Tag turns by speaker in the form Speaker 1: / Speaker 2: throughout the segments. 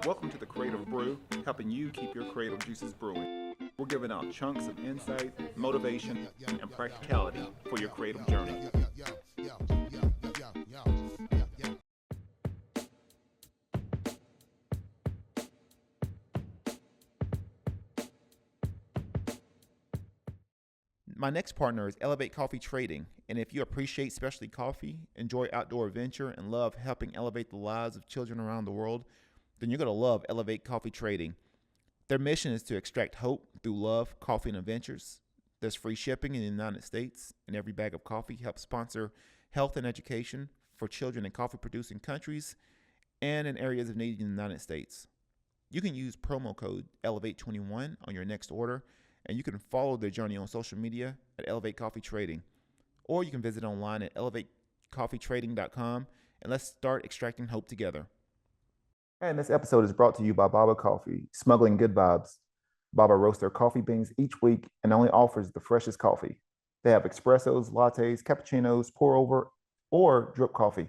Speaker 1: Welcome to the Creative Brew, helping you keep your creative juices brewing. We're giving out chunks of insight, motivation, and practicality for your creative journey. My next partner is Elevate Coffee Trading, and if you appreciate specialty coffee, enjoy outdoor adventure, and love helping elevate the lives of children around the world, then you're going to love Elevate Coffee Trading. Their mission is to extract hope through love, coffee, and adventures. There's free shipping in the United States, and every bag of coffee helps sponsor health and education for children in coffee producing countries and in areas of need in the United States. You can use promo code Elevate21 on your next order, and you can follow their journey on social media at Elevate Coffee Trading. Or you can visit online at elevatecoffeetrading.com, and let's start extracting hope together. And this episode is brought to you by Baba Coffee, smuggling good vibes. Baba roasts their coffee beans each week and only offers the freshest coffee. They have espressos, lattes, cappuccinos, pour over, or drip coffee.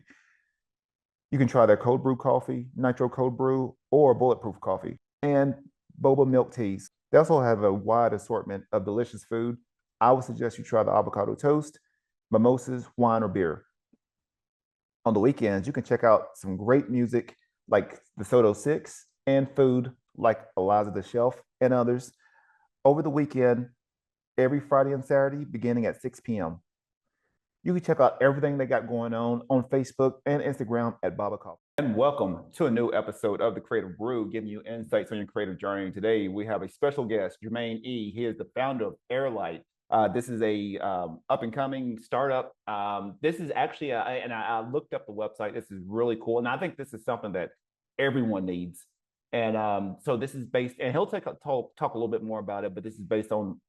Speaker 1: You can try their cold brew coffee, nitro cold brew, or bulletproof coffee, and boba milk teas. They also have a wide assortment of delicious food. I would suggest you try the avocado toast, mimosas, wine, or beer. On the weekends, you can check out some great music like the Soto Six and food like Eliza the Shelf and others over the weekend, every Friday and Saturday, beginning at 6 p.m. You can check out everything they got going on Facebook and Instagram at Baba Coffee. And welcome to a new episode of The Creative Brew, giving you insights on your creative journey. Today, we have a special guest, Jermaine Ee. He is the founder of Heirlight. This is a up-and-coming startup. This is actually, and I looked up the website. This is really cool. And I think this is something that everyone needs. And so this is based, and he'll talk a little bit more about it, but this is based on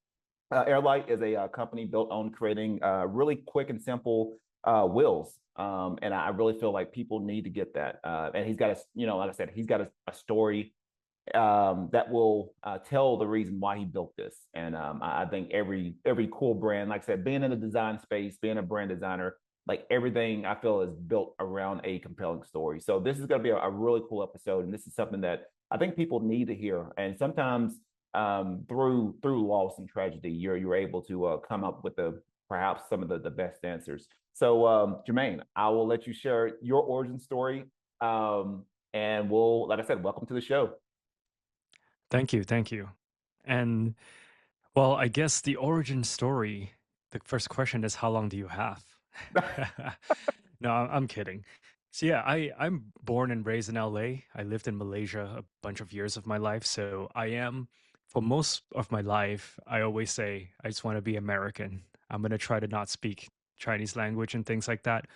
Speaker 1: Heirlight is a company built on creating really quick and simple wheels. And I really feel like people need to get that. And he's got like I said, he's got a story that will tell the reason why he built this. And I think every cool brand, like I said, being in the design space, being a brand designer, like everything I feel is built around a compelling story. So this is going to be a really cool episode. And this is something that I think people need to hear. And sometimes through loss and tragedy, you're able to come up with perhaps some of the best answers. So Jermaine, I will let you share your origin story. And we'll, like I said, welcome to the show.
Speaker 2: Thank you, thank you. And well, I guess the origin story, the first question is how long do you have? No, I'm kidding. So yeah, I'm born and raised in LA. I lived in Malaysia a bunch of years of my life. So I am, for most of my life, I always say I just want to be American. I'm gonna try to not speak Chinese language and things like that.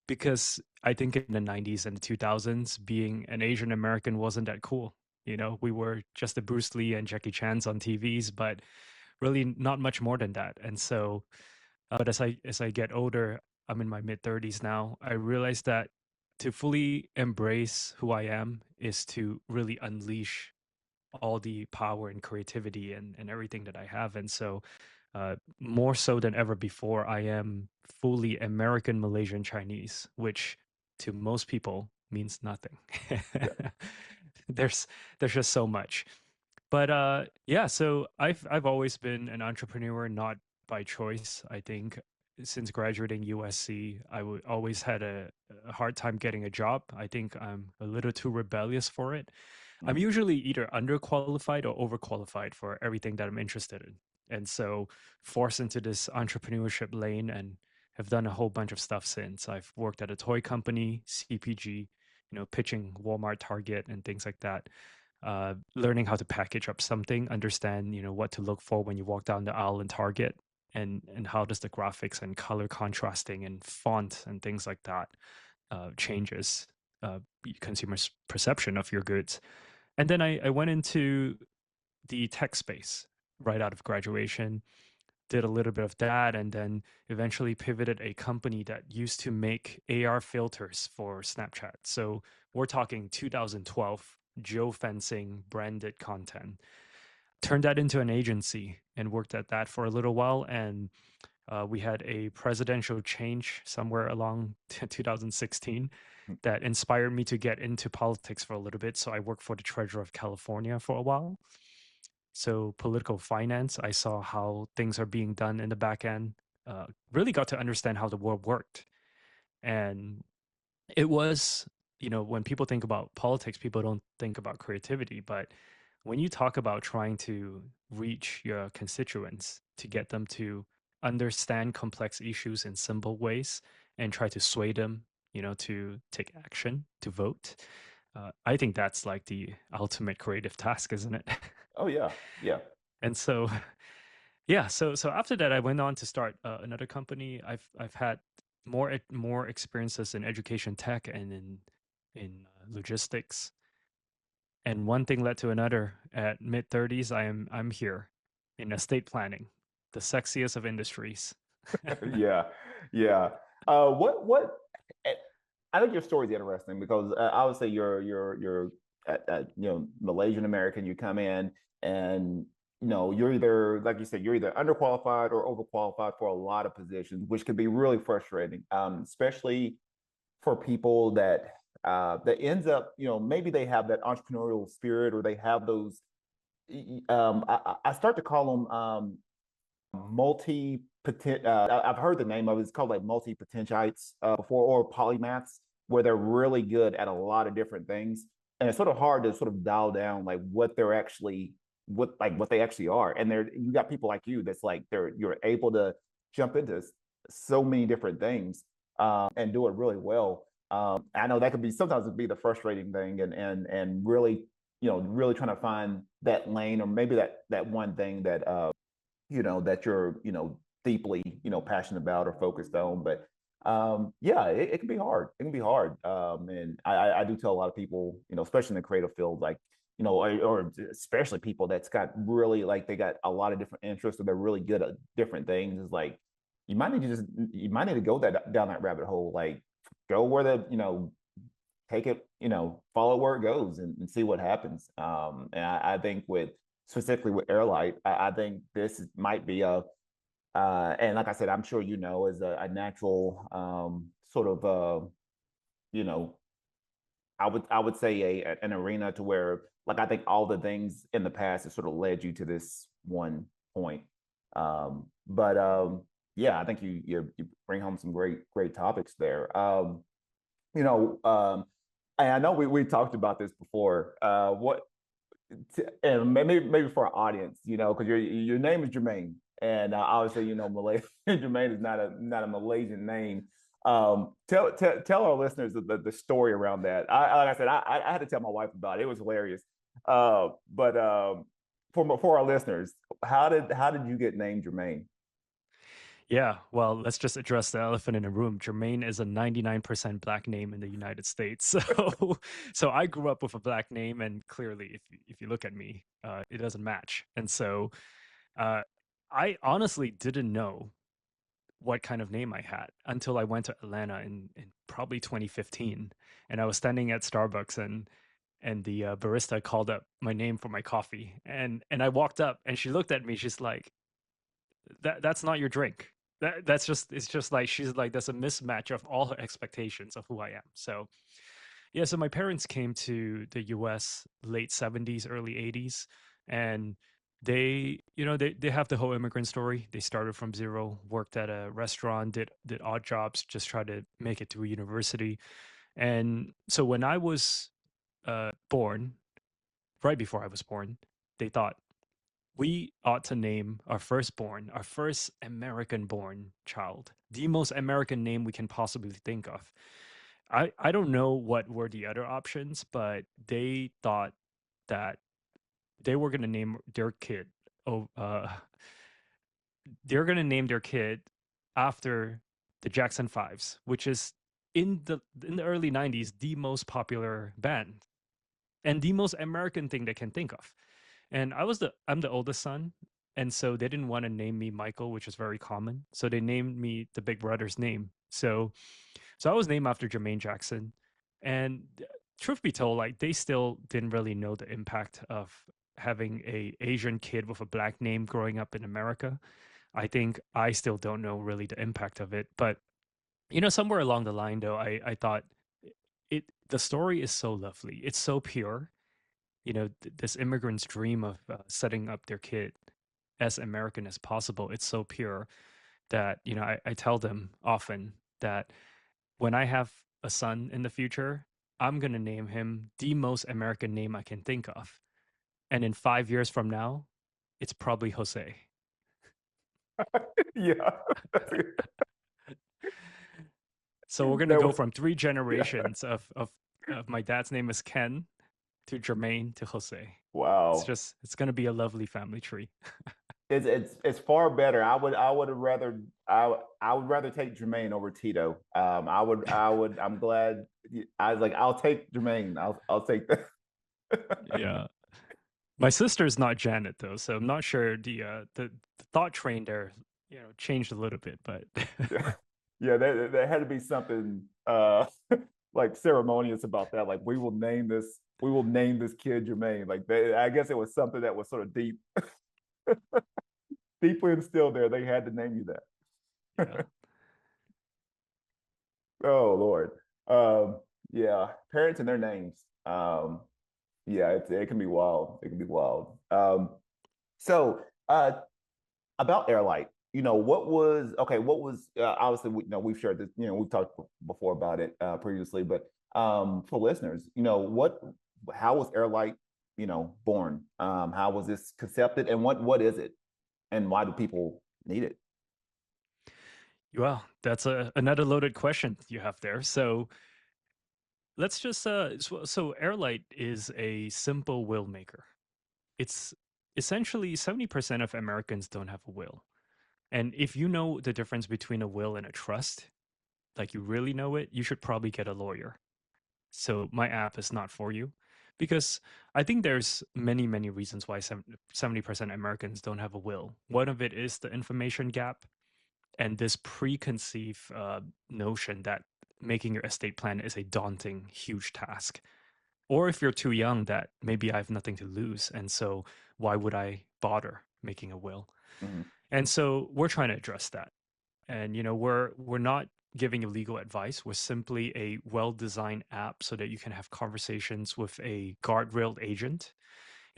Speaker 2: Because I think in the 90s and the 2000s, being an Asian American wasn't that cool. You know, we were just the Bruce Lee and Jackie Chan's on TVs, but really not much more than that. And so, but as I get older, I'm in my mid 30s now. I realize that to fully embrace who I am is to really unleash all the power and creativity and everything that I have. And so, more so than ever before, I am fully American, Malaysian, Chinese, which to most people means nothing. there's there's just so much. But yeah, so I've always been an entrepreneur, not by choice. I think since graduating USC, always had a hard time getting a job. I think I'm a little too rebellious for it. I'm usually either underqualified or overqualified for everything that I'm interested in. And so forced into this entrepreneurship lane and have done a whole bunch of stuff since. I've worked at a toy company, CPG, pitching Walmart, Target, and things like that. Learning how to package up something, understand, what to look for when you walk down the aisle in Target, and how does the graphics and color contrasting and font and things like that changes consumers' perception of your goods. And then I went into the tech space right out of graduation, did a little bit of that, and then eventually pivoted a company that used to make AR filters for Snapchat. So we're talking 2012 geofencing branded content. Turned that into an agency and worked at that for a little while. And We had a presidential change somewhere along 2016 that inspired me to get into politics for a little bit. So I worked for the Treasurer of California for a while. So political finance, I saw how things are being done in the back end. Really got to understand how the world worked, and it was, when people think about politics, people don't think about creativity, but when you talk about trying to reach your constituents to get them to understand complex issues in simple ways and try to sway them, to take action, to vote, I think that's like the ultimate creative task, isn't it?
Speaker 1: Oh yeah, yeah.
Speaker 2: And so, yeah, so after that, I went on to start another company. I've had more experiences in education tech and in logistics, and one thing led to another. At mid 30s, I'm here in estate planning, the sexiest of industries.
Speaker 1: Yeah, yeah. What? eh, I think your story is interesting because obviously you're Malaysian American. You come in and you're either like you said you're either underqualified or overqualified for a lot of positions, which can be really frustrating, especially for people that ends up maybe they have that entrepreneurial spirit or they have those. I start to call them multi potent. I've heard the name of it. It's called like multi potentialites before, or polymaths, where they're really good at a lot of different things, and it's sort of hard to sort of dial down like what they actually are. And there, you got people like you that's like you're able to jump into so many different things and do it really well. I know that could be sometimes it be the frustrating thing, and really really trying to find that lane or maybe that one thing that that you're deeply passionate about or focused on. But yeah, it can be hard. It can be hard. And I do tell a lot of people, especially in the creative field, like or especially people that's got really like they got a lot of different interests or they're really good at different things. Is like you might need to go down that rabbit hole. Like go where take it, follow where it goes and see what happens. And I think with specifically with Heirlight, I think this might be and like I said, I'm sure is a natural sort of you know, I would say an arena to where like I think all the things in the past have sort of led you to this one point. But yeah, I think you bring home some great topics there. You know, and I know we talked about this before. And maybe for our audience, because your name is Jermaine, and obviously, Malay Jermaine is not a Malaysian name. Tell our listeners the story around that. Like I said, I had to tell my wife about it. It was hilarious. But for our listeners, how did you get named Jermaine?
Speaker 2: Yeah, well, let's just address the elephant in the room. Jermaine is a 99% black name in the United States. So I grew up with a black name, and clearly, if you look at me, it doesn't match. And so uh, I honestly didn't know what kind of name I had until I went to Atlanta in probably 2015, and I was standing at Starbucks, and the barista called up my name for my coffee, and I walked up, and she looked at me. She's like, that's not your drink. That's just, it's just like, she's like, there's a mismatch of all her expectations of who I am. So yeah, so my parents came to the US late 70s, early 80s, and they have the whole immigrant story. They started from zero, worked at a restaurant, did odd jobs, just tried to make it to a university. And so when I was born, right before I was born, they thought we ought to name our firstborn, our first American born child, the most American name we can possibly think of. I don't know what were the other options, but they thought that they were going to name their kid. Oh, they're going to name their kid after the Jackson Fives, which is in the early '90s the most popular band and the most American thing they can think of. And I'm the oldest son, and so they didn't want to name me Michael, which is very common. So they named me the big brother's name. So I was named after Jermaine Jackson. And truth be told, like they still didn't really know the impact of having a Asian kid with a black name growing up in America. I think I still don't know really the impact of it. But somewhere along the line, though, I thought the story is so lovely. It's so pure. This immigrant's dream of setting up their kid as American as possible. It's so pure that I tell them often that when I have a son in the future, I'm gonna name him the most American name I can think of, and in 5 years from now, it's probably Jose.
Speaker 1: Yeah.
Speaker 2: So we're gonna
Speaker 1: That
Speaker 2: go
Speaker 1: was
Speaker 2: from three
Speaker 1: yeah.
Speaker 2: generations of my dad's name is Ken to Jermaine to Jose.
Speaker 1: Wow.
Speaker 2: It's gonna be a lovely family tree.
Speaker 1: It's far better. I would rather take Jermaine over Tito. I'm glad I was like I'll take Jermaine. I'll take that.
Speaker 2: Yeah. My sister's not Janet though, so I'm not sure the thought train there, changed a little bit, but
Speaker 1: Yeah, yeah. There had to be something like ceremonious about that. Like we will name this kid Jermaine. Like I guess it was something that was sort of deeply instilled there. They had to name you
Speaker 2: yeah.
Speaker 1: that. Oh Lord. Yeah, parents and their names. Yeah, it can be wild. It can be wild. So about Airlight, what was obviously we've shared this, we've talked before about it previously, but for listeners, how was Airlight, born? How was this concepted, and what is it, and why do people need it?
Speaker 2: Well, that's another loaded question you have there. So let's just so Airlight is a simple will maker. It's essentially 70% of Americans don't have a will. And if you know the difference between a will and a trust, like you really know it, you should probably get a lawyer. So my app is not for you because I think there's many, many reasons why 70% Americans don't have a will. One of it is the information gap and this preconceived notion that making your estate plan is a daunting, huge task. Or if you're too young, that maybe I have nothing to lose. And so why would I bother making a will?
Speaker 1: Mhm.
Speaker 2: And so we're trying to address that. And we're not giving you legal advice. We're simply a well-designed app so that you can have conversations with a guardrailed agent.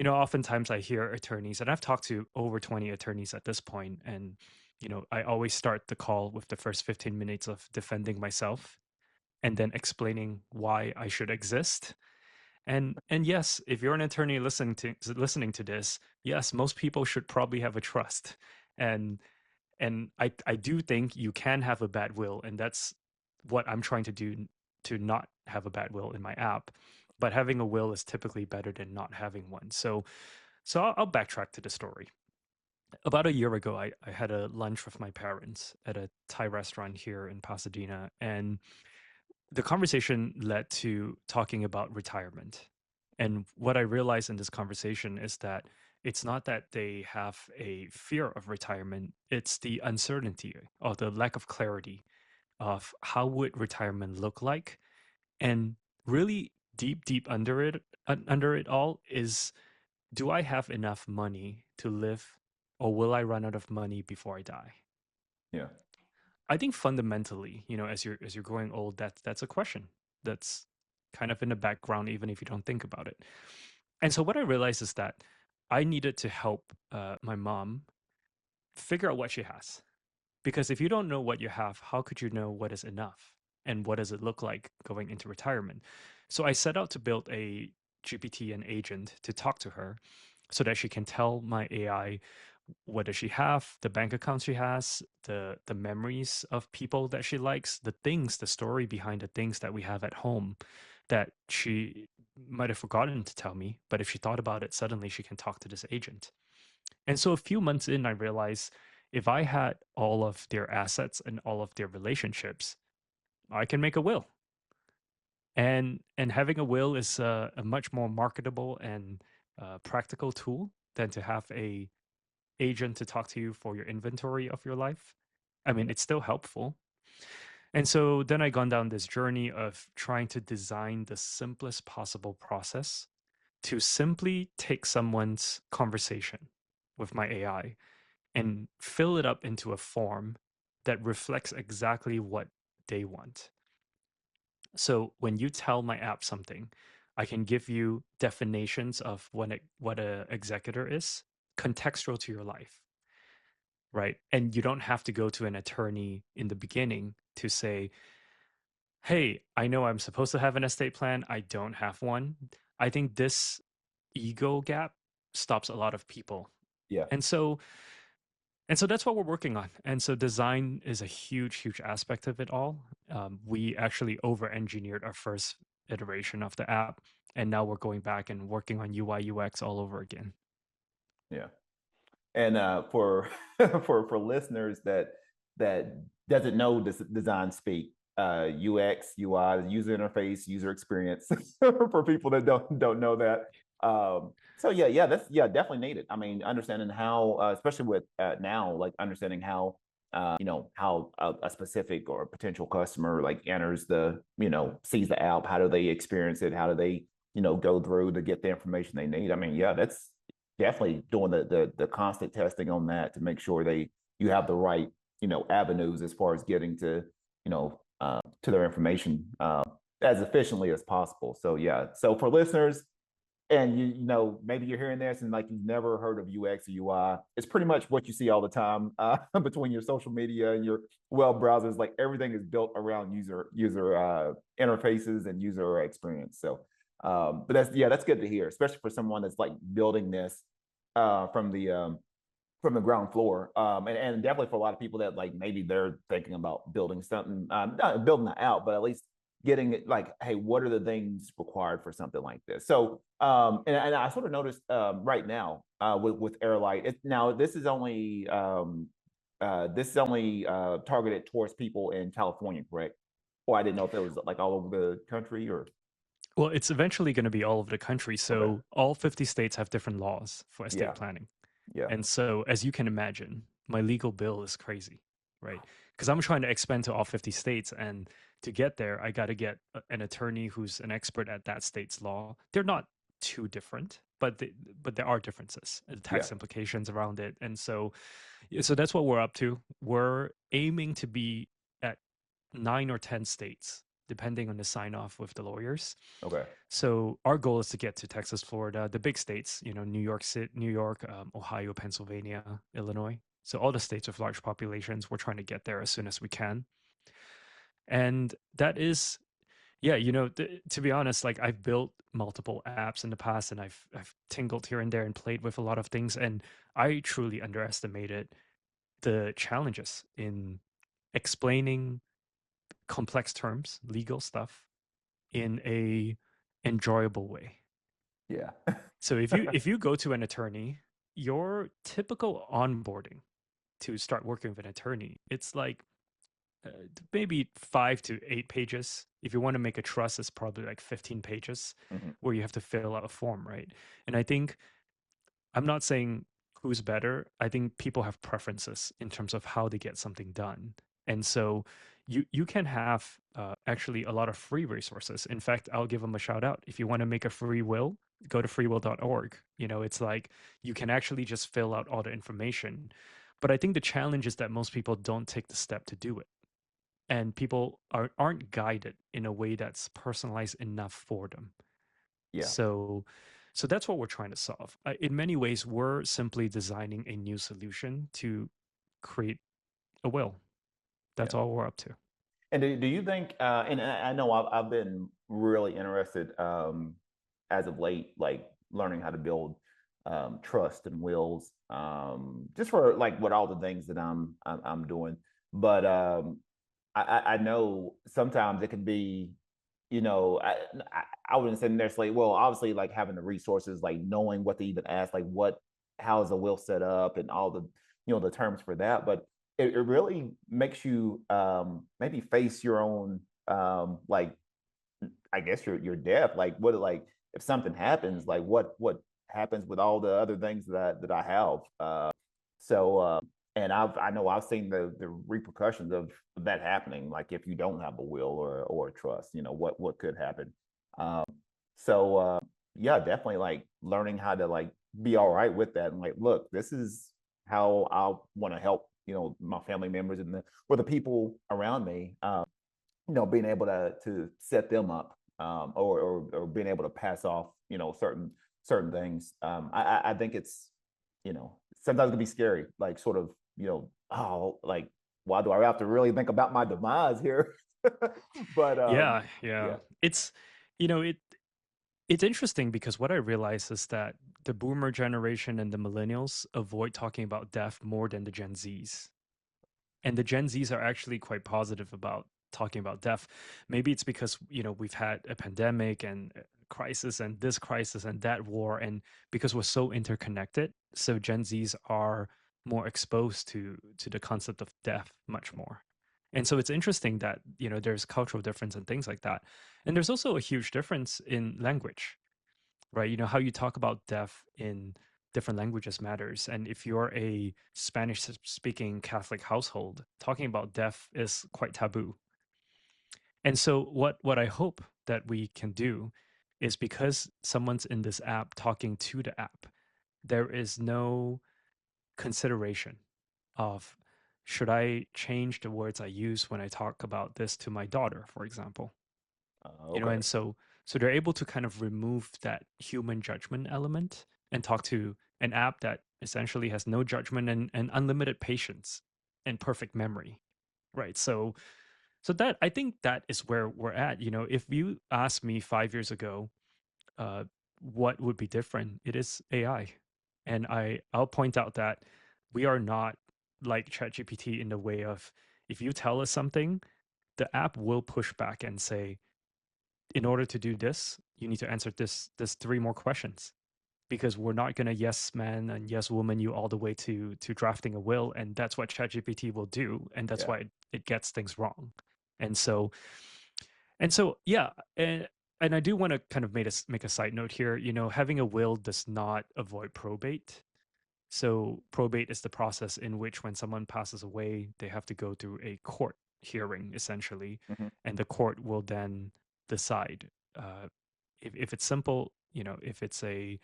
Speaker 2: Oftentimes I hear attorneys, and I've talked to over 20 attorneys at this point, and I always start the call with the first 15 minutes of defending myself and then explaining why I should exist. And yes, if you're an attorney listening to this, yes, most people should probably have a trust. And and I do think you can have a bad will, and that's what I'm trying to do to not have a bad will in my app. But having a will is typically better than not having one. So I'll backtrack to the story. About a year ago, I had a lunch with my parents at a Thai restaurant here in Pasadena, and the conversation led to talking about retirement. And what I realized in this conversation is that it's not that they have a fear of retirement, it's the uncertainty or the lack of clarity of how would retirement look like. And really deep under it all is, do I have enough money to live, or will I run out of money before I die?
Speaker 1: Yeah.
Speaker 2: I think fundamentally, as you're growing old, that's a question that's kind of in the background, even if you don't think about it. And so what I realized is that I needed to help my mom figure out what she has, because if you don't know what you have, how could you know what is enough and what does it look like going into retirement? So I set out to build a GPT and agent to talk to her so that she can tell my AI what does she have, the bank account she has, the memories of people that she likes, the things, the story behind the things that we have at home that she might have forgotten to tell me, but if she thought about it, suddenly she can talk to this agent. And so a few months in, I realized if I had all of their assets and all of their relationships, I can make a will. And having a will is a much more marketable and practical tool than to have a agent to talk to you for your inventory of your life. I mean,
Speaker 1: Yeah.
Speaker 2: it's still helpful. And so then I gone down this journey of trying to design the simplest possible process to simply take someone's conversation with my AI and fill it up into a form that reflects exactly what they want. So when you tell my app something, I can give you definitions of what a executor is, contextual to your life, right? And you don't have to go to an attorney in the beginning to say, hey, I know I'm supposed to have an estate plan. I don't have one. I think this ego gap stops a lot of people.
Speaker 1: Yeah.
Speaker 2: And so that's what we're working on. And so design is a huge aspect of it all. We actually over engineered our first iteration of the app, and now we're going back and working on UI UX all over again.
Speaker 1: Yeah. And for for listeners that doesn't know this design speak, UX, UI, user interface, user experience, for people that don't know that. So yeah, that's definitely needed. I mean, understanding how, especially with now, like understanding how how a specific or a potential customer like enters sees the app. How do they experience it? How do they go through to get the information they need? I mean, yeah, that's definitely doing the constant testing on that to make sure you have the right avenues as far as getting to their information as efficiently as possible. So yeah, so for listeners, and maybe you're hearing this and like you've never heard of UX or UI, it's pretty much what you see all the time between your social media and your web browsers. Like everything is built around user interfaces and user experience. So but that's good to hear, especially for someone that's like building this from the ground floor. And definitely for a lot of people that like maybe they're thinking about building something, not building it out, but at least getting it like, hey, what are the things required for something like this? So and I sort of noticed right now with Heirlight, now this is only targeted towards people in California, correct? Or I didn't know if it was like all over the country or
Speaker 2: Well, it's eventually going to be all over the country.
Speaker 1: okay.
Speaker 2: So all 50 states have different laws for estate
Speaker 1: Yeah.
Speaker 2: planning.
Speaker 1: Yeah.
Speaker 2: And so, as you can imagine, my legal bill is crazy, right? Because I'm trying to expand to all 50 states. And to get there, I got to get an attorney who's an expert at that state's law. They're not too different, but there are differences, the
Speaker 1: Yeah.
Speaker 2: tax implications around it. And so, that's what we're up to. We're aiming to be at 9 or 10 states, depending on the sign off with the lawyers.
Speaker 1: Okay.
Speaker 2: So our goal is to get to Texas, Florida, the big states, New York City, New York, Ohio, Pennsylvania, Illinois. So all the states with large populations, we're trying to get there as soon as we can. And that is, yeah, to be honest, like I've built multiple apps in the past, and I've tingled here and there and played with a lot of things, and I truly underestimated the challenges in explaining complex terms, legal stuff, in a enjoyable way.
Speaker 1: Yeah.
Speaker 2: So if you go to an attorney, your typical onboarding to start working with an attorney, it's like uh, maybe 5 to 8 pages. If you want to make a trust, it's probably like 15 pages
Speaker 1: Mhm.
Speaker 2: where you have to fill out a form, right? And I think I'm not saying who's better. I think people have preferences in terms of how they get something done. And so you can have actually a lot of free resources. In fact, I'll give them a shout out. If you want to make a free will, go to freewill.org. It's like you can actually just fill out all the information. But I think the challenge is that most people don't take the step to do it. And people aren't guided in a way that's personalized enough for them.
Speaker 1: Yeah.
Speaker 2: So that's what we're trying to solve. In many ways, we're simply designing a new solution to create a will.
Speaker 1: Yeah.
Speaker 2: That's all we're up to.
Speaker 1: And do you think, and I know I've been really interested as of late, like learning how to build trust and wills, just for like what all the things that I'm doing. But I know sometimes it can be, I wouldn't say necessarily, well, obviously like having the resources, like knowing what to even ask, like how is a will set up and all the terms for that. But it really makes you maybe face your own like I guess your death. Like like if something happens, like what happens with all the other things that I have. So and I know I've seen the repercussions of that happening. Like if you don't have a will or a trust, what could happen. Um, so yeah, definitely like learning how to like be all right with that and like, look, this is how I want to help, my family members and or the people around me, being able to set them up, or being able to pass off, certain things. I think it's, sometimes it can be scary, like sort of, oh, like, why do I have to really think about my demise here? But
Speaker 2: Yeah, yeah.
Speaker 1: yeah.
Speaker 2: It's you know, it's interesting because what I realize is that the boomer generation and the millennials avoid talking about death more than the Gen Zs. And the Gen Zs are actually quite positive about talking about death. Maybe it's because, we've had a pandemic and a crisis and that war, and because we're so interconnected, so Gen Zs are more exposed to the concept of death much more. And so it's interesting that, there's cultural difference and things like that. And there's also a huge difference in language, right? How you talk about death in different languages matters. And if you're a Spanish speaking Catholic household, talking about death is quite taboo. And so what I hope that we can do is, because someone's in this app talking to the app, there is no consideration of, should I change the words I use when I talk about this to my daughter, for example?
Speaker 1: Okay.
Speaker 2: And so they're able to kind of remove that human judgment element and talk to an app that essentially has no judgment and unlimited patience and perfect memory, right? So that, I think, that is where we're at. If you asked me 5 years ago, uh, what would be different, it is AI. And I'll point out that we are not like ChatGPT in the way of, if you tell us something, the app will push back and say, in order to do this, you need to answer this three more questions, because we're not going to yes man and yes woman you all the way to drafting a will, and that's what ChatGPT will do, and that's
Speaker 1: Yeah.
Speaker 2: why it gets things wrong. And so yeah, and I do want to kind of make a side note here. Having a will does not avoid probate. So probate is the process in which, when someone passes away, they have to go through a court hearing, essentially,
Speaker 1: Hmm.
Speaker 2: and the court will then decide. If it's simple, if it's a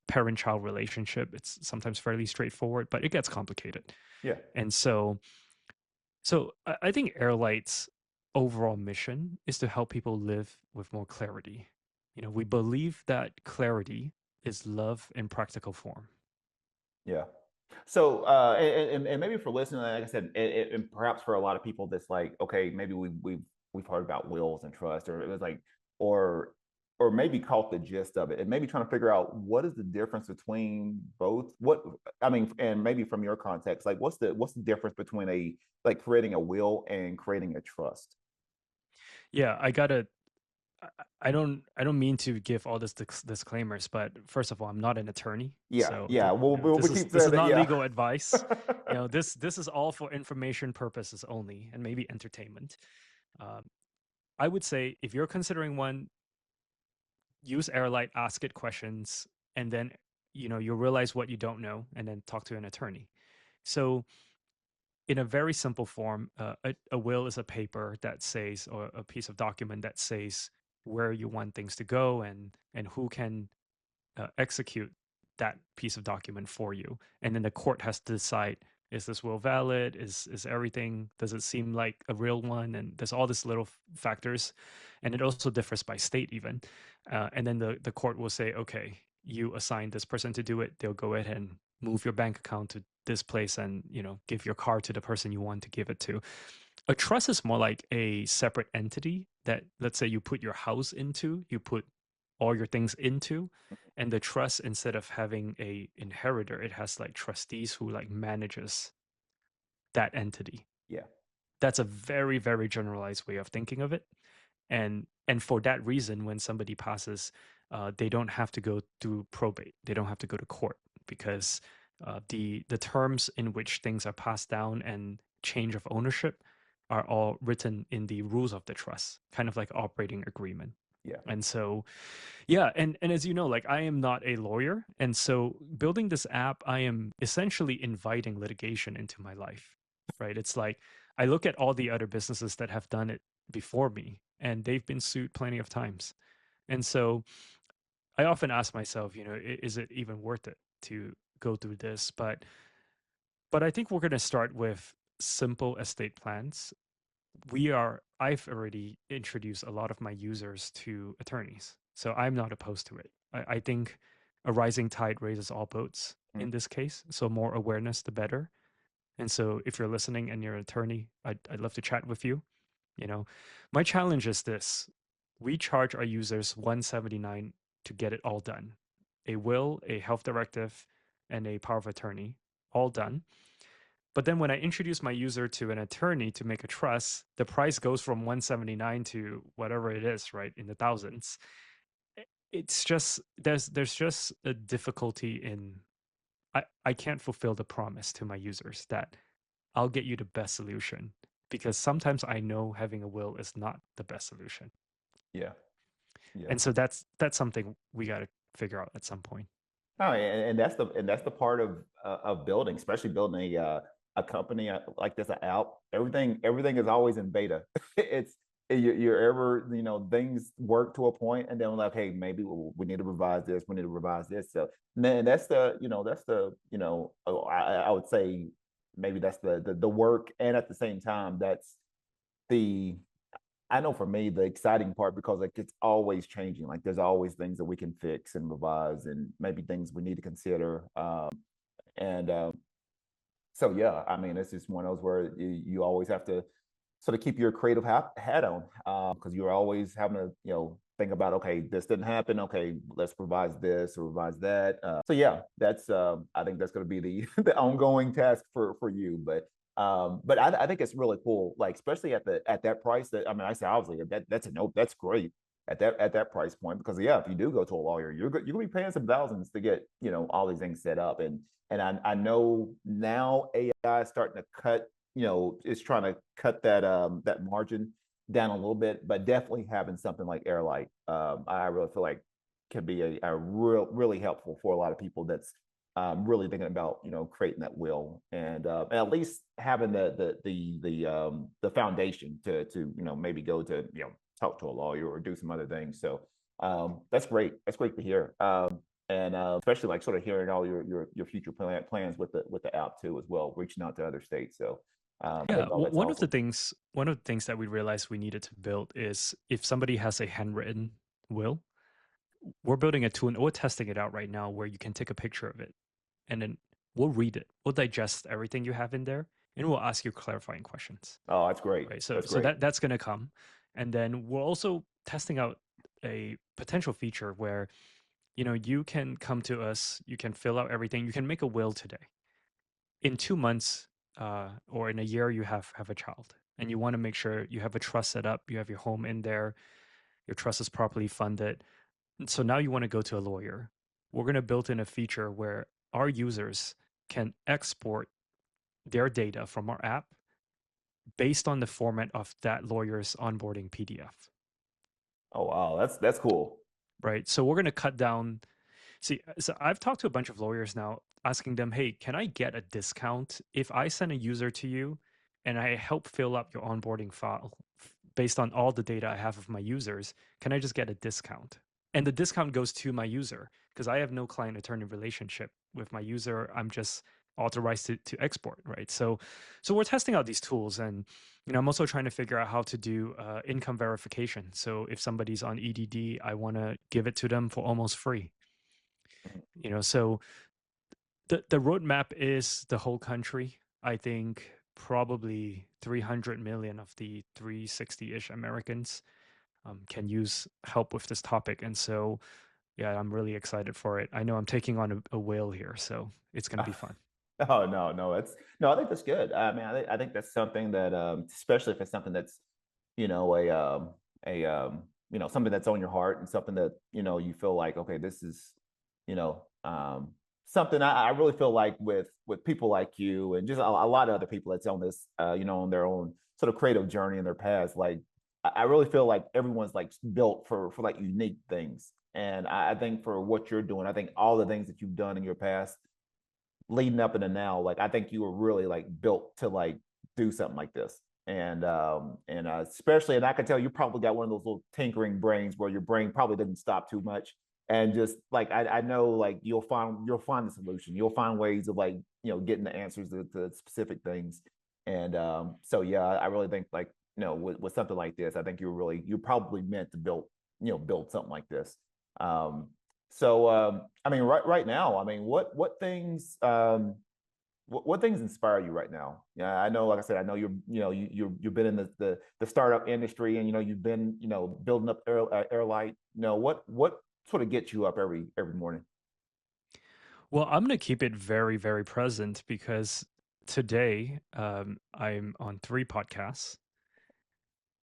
Speaker 2: parent-child relationship, it's sometimes fairly straightforward, but it gets complicated.
Speaker 1: Yeah.
Speaker 2: And so I think Airlight's overall mission is to help people live with more clarity. We believe that clarity is love in practical form.
Speaker 1: Yeah. So, and maybe for listening, like I said, and perhaps for a lot of people, that's like, okay, maybe we've heard about wills and trust, or it was like, or or maybe caught the gist of it, and maybe trying to figure out what is the difference between both. What I mean, and maybe from your context, like, what's the difference between like creating a will and creating a trust?
Speaker 2: Yeah, I don't mean to give all this disclaimers, but first of all, I'm not an attorney,
Speaker 1: Yeah,
Speaker 2: so
Speaker 1: yeah. We
Speaker 2: this is
Speaker 1: keep
Speaker 2: this
Speaker 1: saying
Speaker 2: is
Speaker 1: that.
Speaker 2: not
Speaker 1: Yeah.
Speaker 2: legal advice. This is all for information purposes only, and maybe entertainment. Um, I would say, if you're considering one, use Airlight, ask it questions, and then you'll realize what you don't know, and then talk to an attorney. So, in a very simple form, a will is a paper that says, or a piece of document that says, where you want things to go, and who can execute that piece of document for you. And then the court has to decide, is this will valid? Is everything, does it seem like a real one? And there's all these little factors. And it also differs by state even. And then the court will say, okay, you assign this person to do it. They'll go ahead and move your bank account to this place, and give your car to the person you want to give it to. A trust is more like a separate entity that, let's say, you put your house into, you put all your things into, and the trust, instead of having a inheritor, it has like trustees who like manages that entity.
Speaker 1: Yeah.
Speaker 2: That's a very, very generalized way of thinking of it. And for that reason, when somebody passes, they don't have to go through probate, they don't have to go to court, because the terms in which things are passed down and change of ownership are all written in the rules of the trust, kind of like operating agreement.
Speaker 1: Yeah.
Speaker 2: And so, yeah, and as you know, like, I am not a lawyer, and so building this app, I am essentially inviting litigation into my life, right? It's like, I look at all the other businesses that have done it before me, and they've been sued plenty of times. And so I often ask myself, is it even worth it to go through this, but I think we're going to start with simple estate plans. I've already introduced a lot of my users to attorneys, so I'm not opposed to it. I think a rising tide raises all boats
Speaker 1: Mm.
Speaker 2: in this case, so more awareness, the better. And so if you're listening and you're an attorney, I'd love to chat with you. You know, my challenge is this: we charge our users 179 to get it all done. A will, a health directive, and a power of attorney, all done. But then when I introduce my user to an attorney to make a trust, the price goes from 179 to whatever it is, right, in the thousands. It's just there's just a difficulty in I can't fulfill the promise to my users that I'll get you the best solution, because sometimes I know having a will is not the best solution.
Speaker 1: Yeah. Yeah.
Speaker 2: And so that's something we got to figure out at some point.
Speaker 1: Oh, and that's the part of building, especially building a company like this out. Everything is always in beta. It's you're ever things work to a point, and then we're like, hey, maybe we need to revise this. We need to revise this. So man, I would say maybe that's the work, and at the same time, that's the I know for me the exciting part, because like it's always changing. Like there's always things that we can fix and revise, and maybe things we need to consider. And So yeah, I mean it's just one of those where you always have to sort of keep your creative hat on, because you're always having to think about, okay, this didn't happen. Okay, let's revise this or revise that. So yeah, that's I think that's going to be the the ongoing task for you. But I think it's really cool, like especially at that price. That I mean, I say obviously that's a no, that's great at that price point, because yeah, if you do go to a lawyer, you're gonna be paying some thousands to get all these things set up, and I know now AI is starting to cut, is trying to cut that margin down a little bit, but definitely having something like Heirlight, I really feel like can be a really helpful for a lot of people that's really thinking about creating that will, and at least having the foundation to maybe go to talk to a lawyer or do some other things. So that's great. That's great to hear. And especially like sort of hearing all your future plans with the app too as well, reaching out to other states. So I
Speaker 2: Yeah,
Speaker 1: think all that's awesome.
Speaker 2: one of the things that we realized we needed to build is if somebody has a handwritten will, we're building a tool and we're testing it out right now where you can take a picture of it and then we'll read it. We'll digest everything you have in there and we'll ask you clarifying questions.
Speaker 1: Oh, that's great.
Speaker 2: Right. So
Speaker 1: That's great.
Speaker 2: that's going to come. And then we're also testing out a potential feature where you can come to us, you can fill out everything, you can make a will today. In 2 months or in a year, you have a child, and you want to make sure you have a trust set up, you have your home in there, your trust is properly funded. And so now you want to go to a lawyer. We're going to build in a feature where our users can export their data from our app based on the format of that lawyer's onboarding PDF.
Speaker 1: Oh wow, that's cool.
Speaker 2: Right. So we're going to cut down. See, so I've talked to a bunch of lawyers now asking them, hey, can I get a discount if I send a user to you and I help fill up your onboarding file based on all the data I have of my users? Can I just get a discount? And the discount goes to my user because I have no client attorney relationship with my user. I'm just authorized to export, right? So we're testing out these tools, and I'm also trying to figure out how to do income verification. So if somebody's on EDD, I want to give it to them for almost free. So the roadmap is the whole country. I think probably 300 million of the 360-ish Americans can use help with this topic. And so, yeah, I'm really excited for it. I know I'm taking on a whale here, so it's going to be fun.
Speaker 1: Oh no, it's no. I think that's good. I mean, I think that's something that, especially if it's something that's, a something that's on your heart, and something that you feel like, okay, this is, you know, something I really feel like with people like you and just a lot of other people that's on this, on their own sort of creative journey in their past. Like, I really feel like everyone's like built for like unique things, and I think for what you're doing, I think all the things that you've done in your past leading up into now, like I think you were really like built to like do something like this. And especially, and I can tell you probably got one of those little tinkering brains where your brain probably didn't stop too much. and just like I know like you'll find the solution. You'll find ways of like getting the answers to specific things. And so yeah, I really think like with something like this, I think you're probably meant to build something like this. Um, so I mean right now, I mean what things inspire you right now? Yeah, I know, like I said, I know you've been in the startup industry, and you've been building up Airlight. What sort of gets you up every morning?
Speaker 2: Well, I'm going to keep it very, very present because today I'm on three podcasts,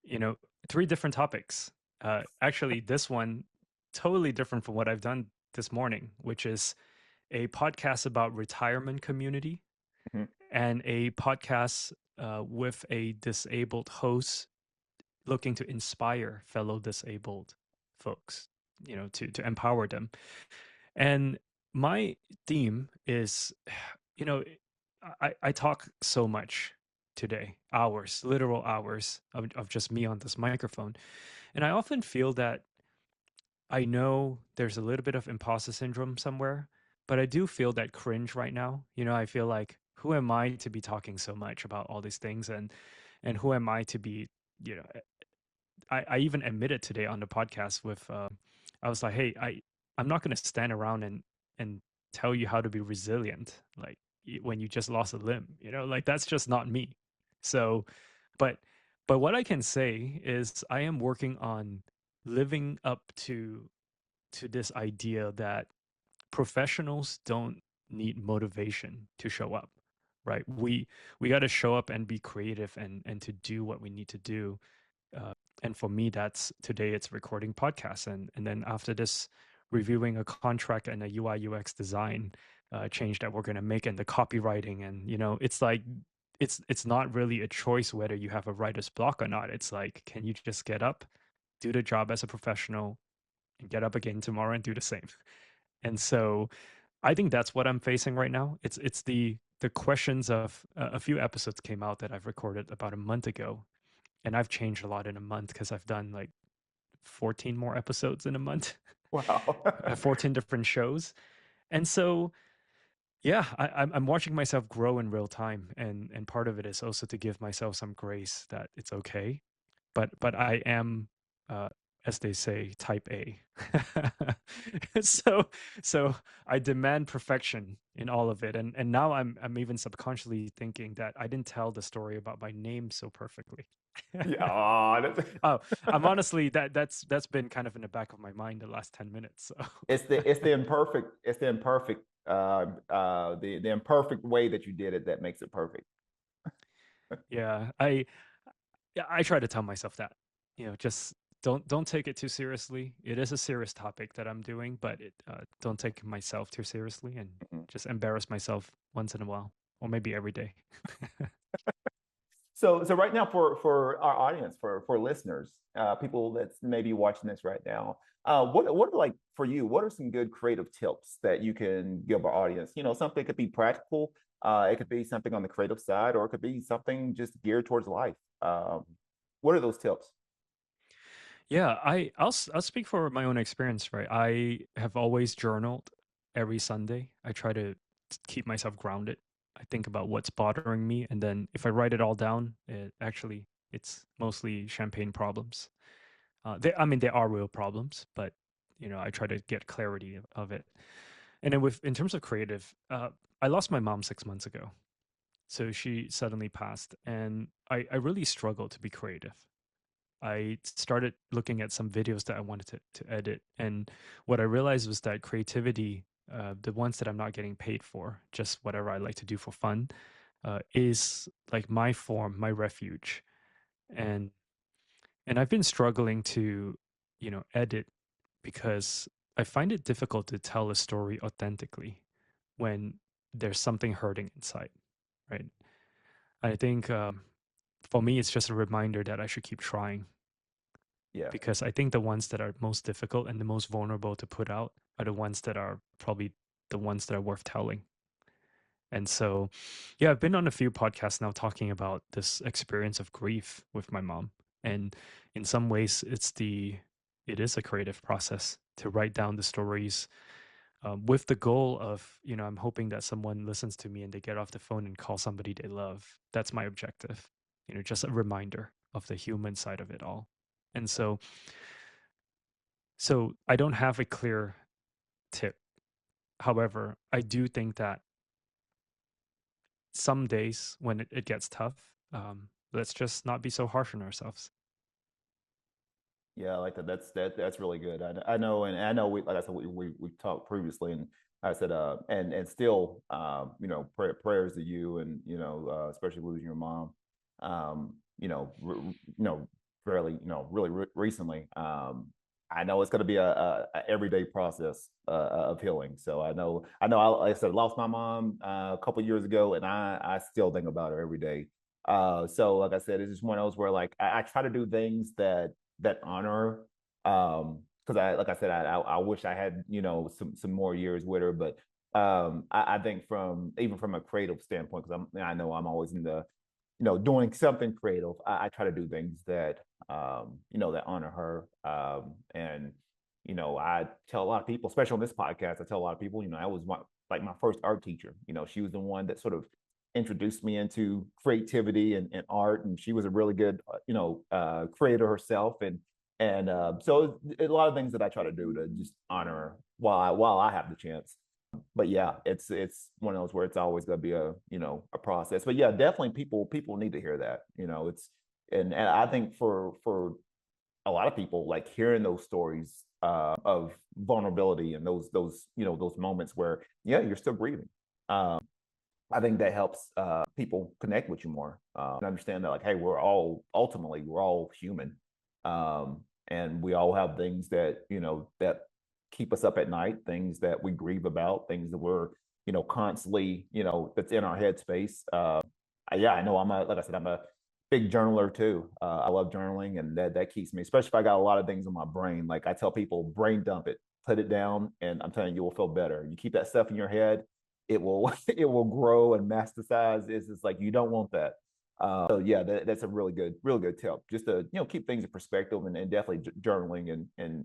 Speaker 2: you know, three different topics. Actually, this one totally different from what I've done this morning, which is a podcast about retirement community
Speaker 1: Mhm.
Speaker 2: and a podcast with a disabled host looking to inspire fellow disabled folks, to empower them. And my theme is, you know, I talk so much today, hours, literal hours of just me on this microphone. And I often feel that I know there's a little bit of imposter syndrome somewhere, but I do feel that cringe right now. I feel like, who am I to be talking so much about all these things, and who am I to be, you know, I even admitted today on the podcast with I was like, hey, I'm not going to stand around and tell you how to be resilient, like when you just lost a limb, like that's just not me. So, but what I can say is I am working on living up to this idea that professionals don't need motivation to show up, right? We got to show up and be creative and to do what we need to do. And for me, that's today it's recording podcasts, and then after this, reviewing a contract and a UI UX design change that we're going to make, and the copywriting. And it's like it's not really a choice whether you have a writer's block or not. It's like, can you just get up, do the job as a professional, and get up again tomorrow and do the same? And so I think that's what I'm facing right now. It's the questions of a few episodes came out that I've recorded about a month ago, and I've changed a lot in a month because I've done like 14 more episodes in a month,
Speaker 1: Wow.
Speaker 2: 14 different shows. And so, yeah, I'm watching myself grow in real time. And part of it is also to give myself some grace that it's okay. But I am, uh, as they say, type A. so so I demand perfection in all of it. And now I'm even subconsciously thinking that I didn't tell the story about my name so perfectly.
Speaker 1: Yeah, aw,
Speaker 2: Oh, I'm honestly that's been kind of in the back of my mind the last 10 minutes. So
Speaker 1: it's the imperfect way that you did it that makes it perfect.
Speaker 2: yeah, I try to tell myself that, just don't take it too seriously. It is a serious topic that I'm doing, but don't take myself too seriously, and
Speaker 1: Mhm.
Speaker 2: just embarrass myself once in a while, or maybe every day.
Speaker 1: So right now for our audience, for listeners, people that's maybe watching this right now, what are like for you? What are some good creative tips that you can give our audience? Something could be practical, it could be something on the creative side, or it could be something just geared towards life. What are those tips?
Speaker 2: Yeah, I'll speak for my own experience, right? I have always journaled every Sunday. I try to keep myself grounded. I think about what's bothering me, and then if I write it all down, it's mostly champagne problems. I mean, there are real problems, but I try to get clarity of it. And then in terms of creative, I lost my mom 6 months ago, so she suddenly passed, and I really struggled to be creative. I started looking at some videos that I wanted to edit. And what I realized was that creativity, the ones that I'm not getting paid for, just whatever I like to do for fun, is like my form, my refuge. And I've been struggling to, edit because I find it difficult to tell a story authentically when there's something hurting inside, right? I think for me, it's just a reminder that I should keep trying,
Speaker 1: Yeah.
Speaker 2: because I think the ones that are most difficult and the most vulnerable to put out are the ones that are probably the ones that are worth telling. And so, yeah, I've been on a few podcasts now talking about this experience of grief with my mom. And in some ways, it is a creative process to write down the stories, with the goal of, I'm hoping that someone listens to me and they get off the phone and call somebody they love. That's my objective. Just a reminder of the human side of it all. And so I don't have a clear tip. However, I do think that some days when it gets tough, let's just not be so harsh on ourselves.
Speaker 1: Yeah, I like that. That's really good. I know, and I know we, like I said, we talked previously, and I said, and still, prayers to you, and especially losing your mom, fairly, really recently. I know it's going to be a everyday process of healing. So like I said, I lost my mom a couple years ago, and I still think about her every day. So like I said, it's just one of those where like I try to do things that honor because like I said, I wish I had some more years with her, but I think even from a creative standpoint, because I know I'm always in the doing something creative. I try to do things that that honor her, and I tell a lot of people, especially on this podcast, I tell a lot of people, I was like my first art teacher. She was the one that sort of introduced me into creativity and art, and she was a really good creator herself, and so a lot of things that I try to do to just honor her while I have the chance. But yeah, it's one of those where it's always going to be a process. But yeah, definitely people need to hear that. It's and I think for a lot of people, like hearing those stories of vulnerability and those moments where you're still grieving. I think that helps people connect with you more and understand that, like, hey, we're all human, and we all have things that that keep us up at night, things that we grieve about, things that we're constantly that's in our headspace. Yeah, I know like I said, I'm a big journaler too. I love journaling, and that keeps me, especially if I got a lot of things on my brain. Like I tell people, brain dump it, put it down, and I'm telling you, you will feel better. You keep that stuff in your head, it will it will grow and masticize. It's just like you don't want that. So yeah, that's a really good tip. Just to keep things in perspective, and definitely journaling, and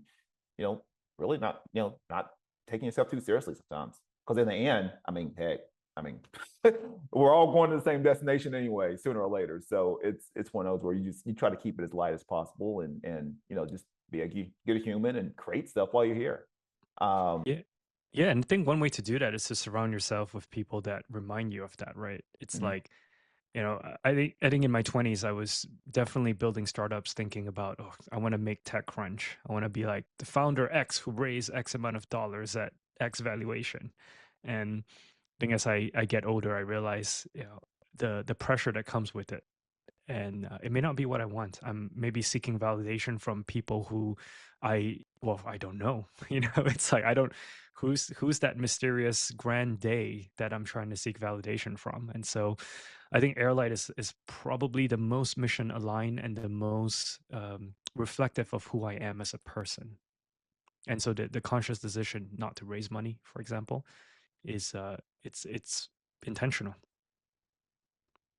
Speaker 1: really not taking yourself too seriously sometimes. Because in the end, I mean, heck, I mean, we're all going to the same destination anyway, sooner or later. So it's one of those where you try to keep it as light as possible, and just be a good human and create stuff while you're here.
Speaker 2: Yeah. Yeah, and I think one way to do that is to surround yourself with people that remind you of that, right? It's
Speaker 1: Mhm.
Speaker 2: like, I think in my 20s I was definitely building startups thinking about, oh, I want to make TechCrunch. I want to be like the founder X who raised X amount of dollars at X valuation. And I think as I get older, I realize, the pressure that comes with it. And it may not be what I want. I'm maybe seeking validation from people who I don't know. It's like I don't who's that mysterious grand day that I'm trying to seek validation from. And so I think Airlight is probably the most mission aligned and the most reflective of who I am as a person. And so the conscious decision not to raise money, for example, is it's intentional.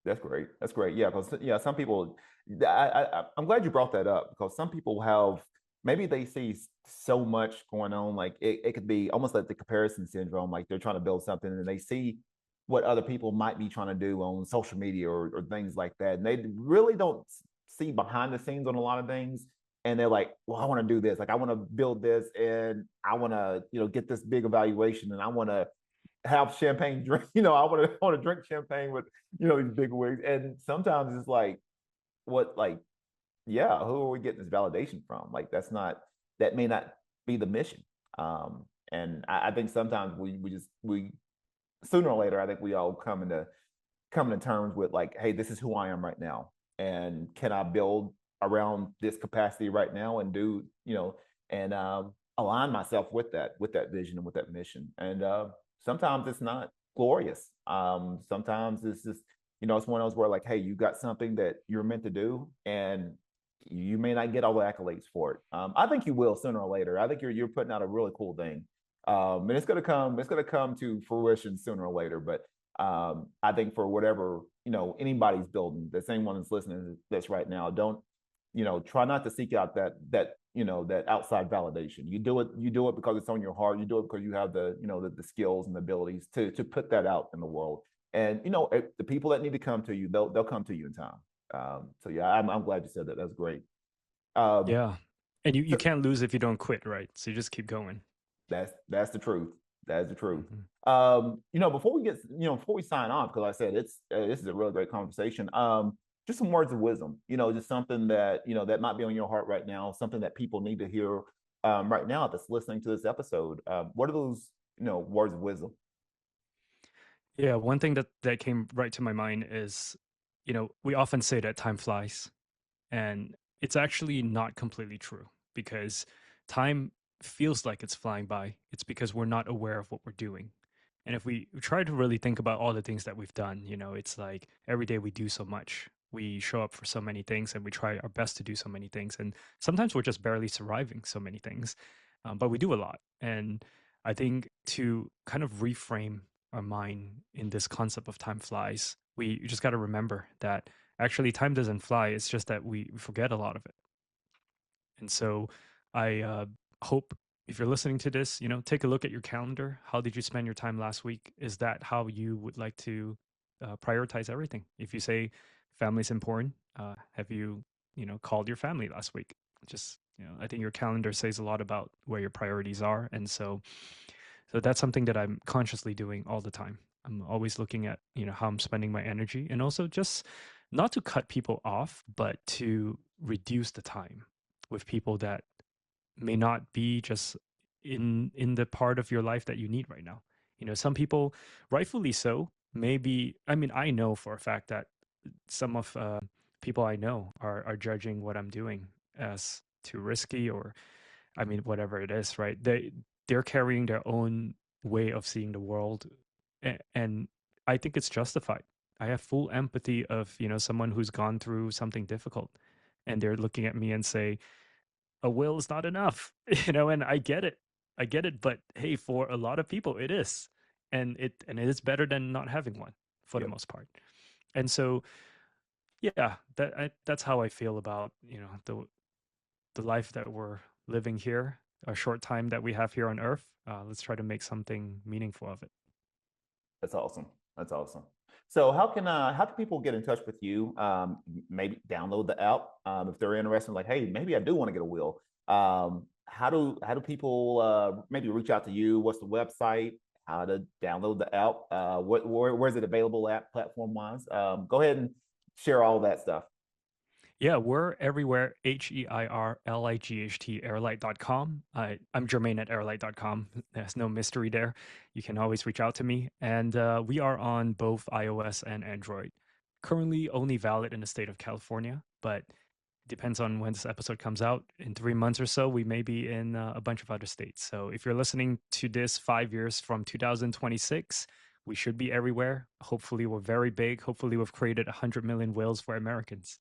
Speaker 1: That's great. That's great. Yeah, because some people. I'm glad you brought that up because some people have maybe they see so much going on. Like it could be almost like the comparison syndrome. Like they're trying to build something and they see what other people might be trying to do on social media or things like that, and they really don't see behind the scenes on a lot of things. And they're like, "Well, I want to do this. Like I want to build this, and I want to get this big evaluation, and I want to." Have champagne drink. I want to drink champagne with these big wigs. And sometimes it's like, what like, yeah, who are we getting this validation from? Like that may not be the mission. And I think sometimes we sooner or later I think we all come to terms with like, hey, this is who I am right now, and can I build around this capacity right now and do and align myself with that vision and with that mission. And sometimes it's not glorious. Sometimes it's just it's one of those where like, hey, you got something that you're meant to do, and you may not get all the accolades for it. I think you will sooner or later. I think you're putting out a really cool thing, and it's gonna come to fruition sooner or later. But I think for whatever anybody's building, the same one that's listening to this right now, don't try not to seek out that that outside validation. You do it because it's on your heart. You do it because you have the skills and the abilities to put that out in the world. And the people that need to come to you, they'll come to you in time. So yeah, I'm glad you said that. That's great. Um,
Speaker 2: Yeah. And you
Speaker 1: so
Speaker 2: can't lose if you don't quit, right? So you just keep going.
Speaker 1: that's the truth. That's the truth.
Speaker 2: Hmm.
Speaker 1: Before we sign off, because I said this is a really great conversation. Just some words of wisdom. Just something that that might be on your heart right now. Something that people need to hear right now that's listening to this episode. What are those words of wisdom?
Speaker 2: Yeah, one thing that came right to my mind is, we often say that time flies, and it's actually not completely true because time feels like it's flying by. It's because we're not aware of what we're doing. And if we try to really think about all the things that we've done, it's like every day we do so much. We show up for so many things and we try our best to do so many things. And sometimes we're just barely surviving so many things, but we do a lot. And I think to kind of reframe our mind in this concept of time flies, we just got to remember that actually time doesn't fly. It's just that we forget a lot of it. And so I hope if you're listening to this, take a look at your calendar. How did you spend your time last week? Is that how you would like to prioritize everything? If you say family's important, have you, called your family last week? Just, I think your calendar says a lot about where your priorities are. And so that's something that I'm consciously doing all the time. I'm always looking at, how I'm spending my energy and also just not to cut people off, but to reduce the time with people that may not be just in the part of your life that you need right now. Some people, rightfully so, maybe, I mean, I know for a fact that some of people I know are judging what I'm doing as too risky, or I mean, whatever it is, right? They're carrying their own way of seeing the world, and I think it's justified. I have full empathy of someone who's gone through something difficult, and they're looking at me and say, "A will is not enough," And I get it. But hey, for a lot of people, it is, and it is better than not having one for the
Speaker 1: Yep.
Speaker 2: most part. And so, yeah, that's how I feel about the life that we're living here, a short time that we have here on Earth. Let's try to make something meaningful of it.
Speaker 1: That's awesome. That's awesome. So how can people get in touch with you? Maybe download the app if they're interested. Like, hey, maybe I do want to get a wheel. How do people maybe reach out to you? What's the website? How to download the app? Where is it available at platform wise? Go ahead and share all that stuff.
Speaker 2: Yeah, we're everywhere. Heirlight, airlight.com. I'm Jermaine at airlight.com. There's no mystery there. You can always reach out to me. And we are on both iOS and Android. Currently only valid in the state of California, but depends on when this episode comes out. In 3 months or so, we may be in a bunch of other states. So if you're listening to this 5 years from 2026, we should be everywhere. Hopefully, we're very big. Hopefully, we've created 100 million whales for Americans.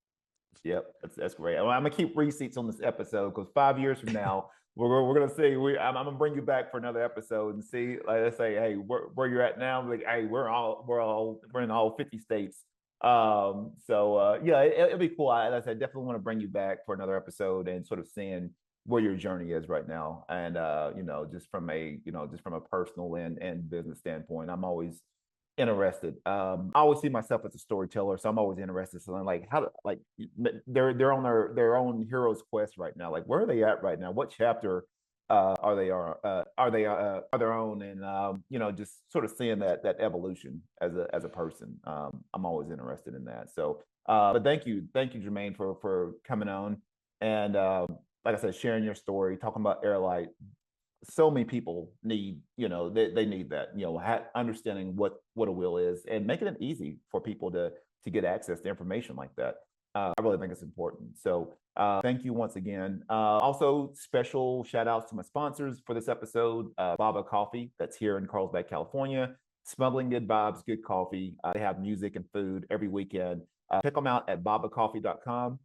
Speaker 1: Yep, that's great. I'm gonna keep receipts on this episode because 5 years from now, we're gonna see. I'm gonna bring you back for another episode and see. Like, let's say, hey, where you're at now? Like, hey, we're in all 50 states. Yeah, it'll be cool. As I said, definitely want to bring you back for another episode and sort of seeing where your journey is right now, and just from a personal and business standpoint, I'm always interested. I always see myself as a storyteller, so I'm always interested. So I'm like, how to like they're on their own hero's quest right now. Like, where are they at right now? What chapter are their own? And just sort of seeing that evolution as a person. I'm always interested in that. So, but thank you, Jermaine, for coming on and like I said, sharing your story, talking about Airlight. So many people need they need that understanding what a will is and making it easy for people to get access to information like that. I really think it's important. So thank you once again. Also, special shout outs to my sponsors for this episode, Baba Coffee, that's here in Carlsbad, California. Smuggling Good Vibes, Good Coffee. They have music and food every weekend. Check them out at babacoffee.com.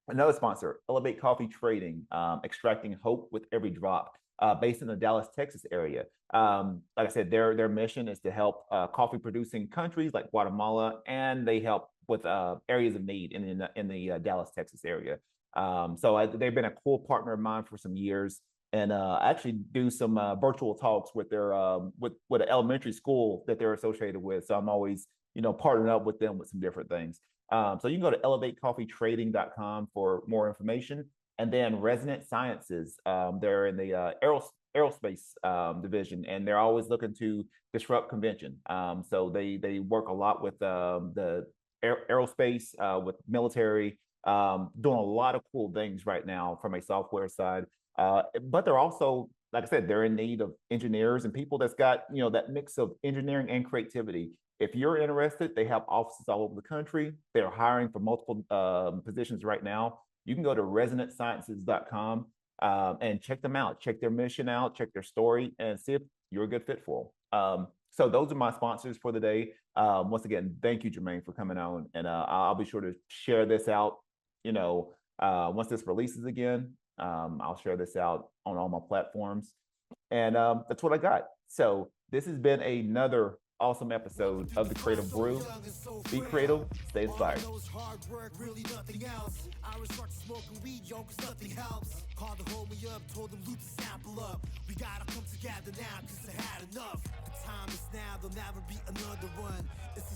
Speaker 1: Another sponsor, Elevate Coffee Trading, extracting hope with every drop, based in the Dallas, Texas area. Like I said, their mission is to help coffee producing countries like Guatemala, and they help with areas of need in the Dallas, Texas area. They've been a cool partner of mine for some years, and I actually do some virtual talks with their with an elementary school that they're associated with. So I'm always partnering up with them with some different things. So you can go to elevatecoffeetrading.com for more information. And then Resonant Sciences, they're in the aerospace division, and they're always looking to disrupt convention. So they work a lot with the aerospace, with military, doing a lot of cool things right now from a software side. But they're also, like I said, they're in need of engineers and people that's got that mix of engineering and creativity. If you're interested, they have offices all over the country. They're hiring for multiple positions right now. You can go to resonantsciences.com and check them out, check their mission out, check their story, and see if you're a good fit for them. So those are my sponsors for the day. Once again, thank you, Jermaine, for coming on, and I'll be sure to share this out. Once this releases again, I'll share this out on all my platforms, and that's what I got. So this has been another awesome episode of the Creative Brew. Be creative, stay inspired. Called to hold me up, told them loot the sample up. We gotta come together now, cause I had enough. The time is now, there'll never be another one. It's